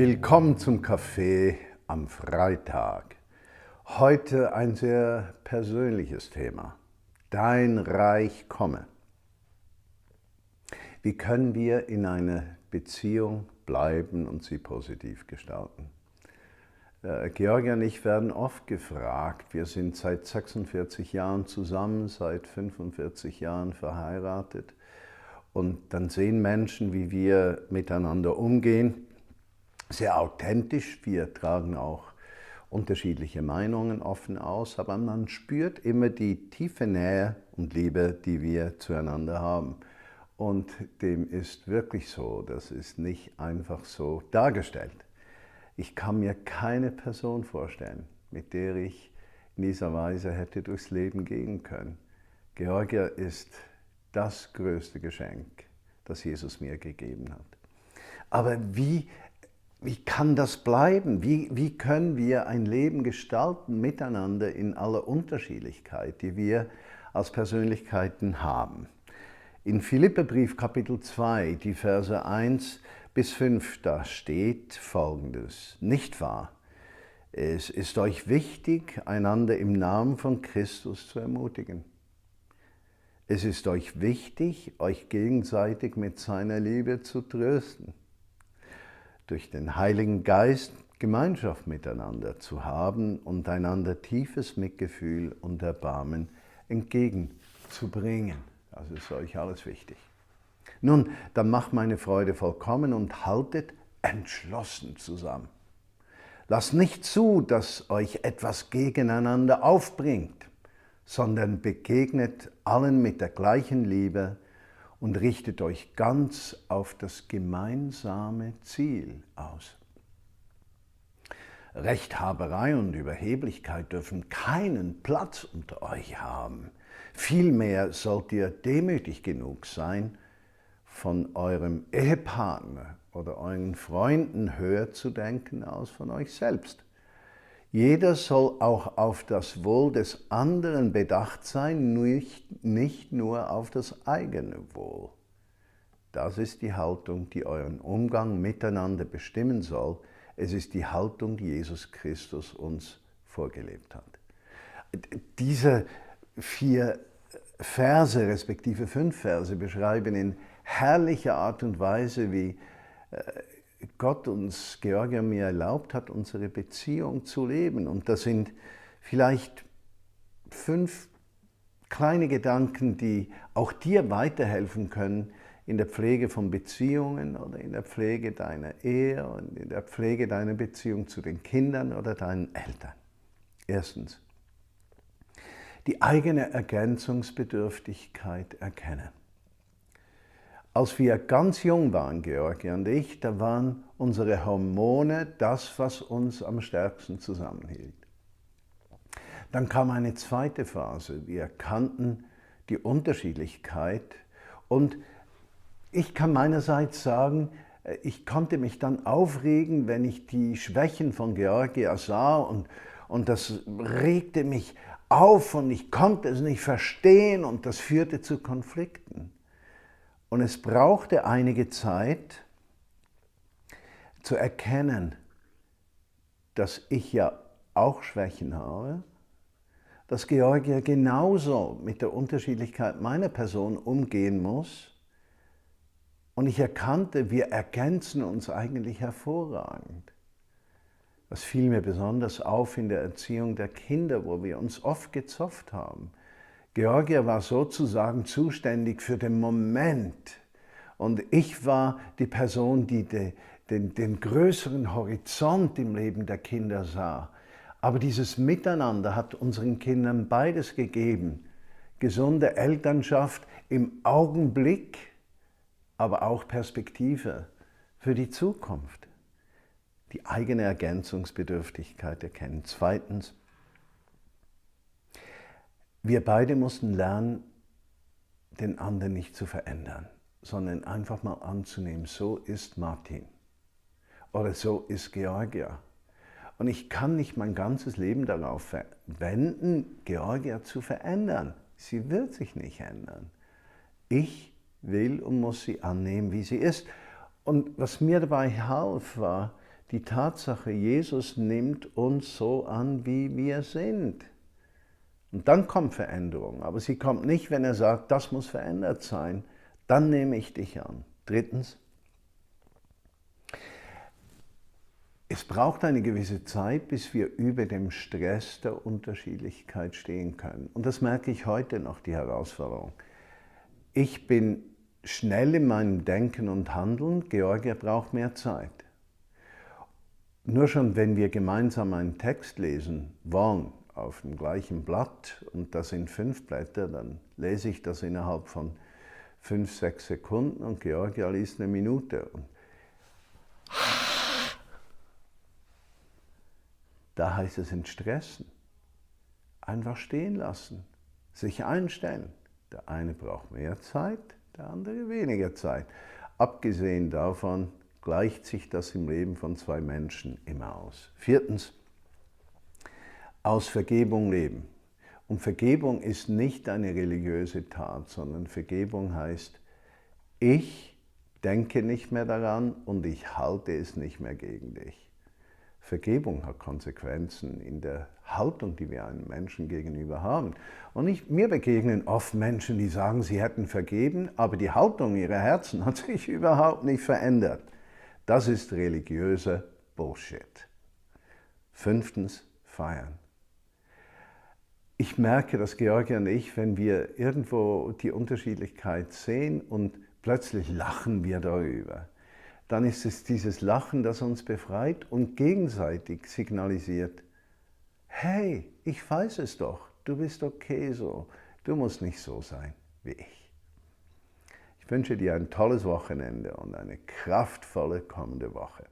Willkommen zum Café am Freitag. Heute ein sehr persönliches Thema. Dein Reich komme. Wie können wir in einer Beziehung bleiben und sie positiv gestalten? Georgia und ich werden oft gefragt, wir sind seit 46 Jahren zusammen, seit 45 Jahren verheiratet. Und dann sehen Menschen, wie wir miteinander umgehen. Sehr authentisch, wir tragen auch unterschiedliche Meinungen offen aus, aber man spürt immer die tiefe Nähe und Liebe, die wir zueinander haben. Und dem ist wirklich so, das ist nicht einfach so dargestellt. Ich kann mir keine Person vorstellen, mit der ich in dieser Weise hätte durchs Leben gehen können. Georgia ist das größte Geschenk, das Jesus mir gegeben hat. Aber wie kann das bleiben? Wie können wir ein Leben gestalten miteinander in aller Unterschiedlichkeit, die wir als Persönlichkeiten haben? In Philipperbrief Kapitel 2, die Verse 1 bis 5, da steht Folgendes: Nicht wahr? Es ist euch wichtig, einander im Namen von Christus zu ermutigen. Es ist euch wichtig, euch gegenseitig mit seiner Liebe zu trösten. Durch den Heiligen Geist Gemeinschaft miteinander zu haben und einander tiefes Mitgefühl und Erbarmen entgegenzubringen. Das ist euch alles wichtig. Nun, dann macht meine Freude vollkommen und haltet entschlossen zusammen. Lasst nicht zu, dass euch etwas gegeneinander aufbringt, sondern begegnet allen mit der gleichen Liebe und richtet euch ganz auf das gemeinsame Ziel aus. Rechthaberei und Überheblichkeit dürfen keinen Platz unter euch haben. Vielmehr sollt ihr demütig genug sein, von eurem Ehepartner oder euren Freunden höher zu denken als von euch selbst. Jeder soll auch auf das Wohl des anderen bedacht sein, nicht nur auf das eigene Wohl. Das ist die Haltung, die euren Umgang miteinander bestimmen soll. Es ist die Haltung, die Jesus Christus uns vorgelebt hat. Diese 4 Verse, respektive 5 Verse, beschreiben in herrlicher Art und Weise, wie Gott uns, Georgia und mir, erlaubt hat, unsere Beziehung zu leben. Und das sind vielleicht 5 kleine Gedanken, die auch dir weiterhelfen können in der Pflege von Beziehungen oder in der Pflege deiner Ehe und in der Pflege deiner Beziehung zu den Kindern oder deinen Eltern. Erstens, die eigene Ergänzungsbedürftigkeit erkennen. Als wir ganz jung waren, Georgia und ich, da waren unsere Hormone das, was uns am stärksten zusammenhielt. Dann kam eine zweite Phase. Wir erkannten die Unterschiedlichkeit und ich kann meinerseits sagen, ich konnte mich dann aufregen, wenn ich die Schwächen von Georgia sah und das regte mich auf und ich konnte es nicht verstehen und das führte zu Konflikten. Und es brauchte einige Zeit zu erkennen, dass ich ja auch Schwächen habe, dass Georgia genauso mit der Unterschiedlichkeit meiner Person umgehen muss. Und ich erkannte, wir ergänzen uns eigentlich hervorragend. Das fiel mir besonders auf in der Erziehung der Kinder, wo wir uns oft gezofft haben. Georgia war sozusagen zuständig für den Moment und ich war die Person, die den größeren Horizont im Leben der Kinder sah. Aber dieses Miteinander hat unseren Kindern beides gegeben. Gesunde Elternschaft im Augenblick, aber auch Perspektive für die Zukunft. Die eigene Ergänzungsbedürftigkeit erkennen. Zweitens, wir beide mussten lernen, den anderen nicht zu verändern, sondern einfach mal anzunehmen, so ist Martin oder so ist Georgia. Und ich kann nicht mein ganzes Leben darauf verwenden, Georgia zu verändern. Sie wird sich nicht ändern. Ich will und muss sie annehmen, wie sie ist. Und was mir dabei half, war die Tatsache, Jesus nimmt uns so an, wie wir sind. Und dann kommt Veränderung, aber sie kommt nicht, wenn er sagt, das muss verändert sein, dann nehme ich dich an. Drittens, es braucht eine gewisse Zeit, bis wir über dem Stress der Unterschiedlichkeit stehen können. Und das merke ich heute noch, die Herausforderung. Ich bin schnell in meinem Denken und Handeln, Georgia braucht mehr Zeit. Nur schon, wenn wir gemeinsam einen Text lesen wollen, auf dem gleichen Blatt, und das sind 5 Blätter, dann lese ich das innerhalb von 5, 6 Sekunden und Georgia liest 1 Minute. Und da heißt es entstressen, einfach stehen lassen, sich einstellen. Der eine braucht mehr Zeit, der andere weniger Zeit. Abgesehen davon gleicht sich das im Leben von 2 Menschen immer aus. Viertens, aus Vergebung leben. Und Vergebung ist nicht eine religiöse Tat, sondern Vergebung heißt, ich denke nicht mehr daran und ich halte es nicht mehr gegen dich. Vergebung hat Konsequenzen in der Haltung, die wir einem Menschen gegenüber haben. Und mir begegnen oft Menschen, die sagen, sie hätten vergeben, aber die Haltung ihrer Herzen hat sich überhaupt nicht verändert. Das ist religiöser Bullshit. 5. Feiern. Ich merke, dass Georgia und ich, wenn wir irgendwo die Unterschiedlichkeit sehen und plötzlich lachen wir darüber, dann ist es dieses Lachen, das uns befreit und gegenseitig signalisiert, hey, ich weiß es doch, du bist okay so, du musst nicht so sein wie ich. Ich wünsche dir ein tolles Wochenende und eine kraftvolle kommende Woche.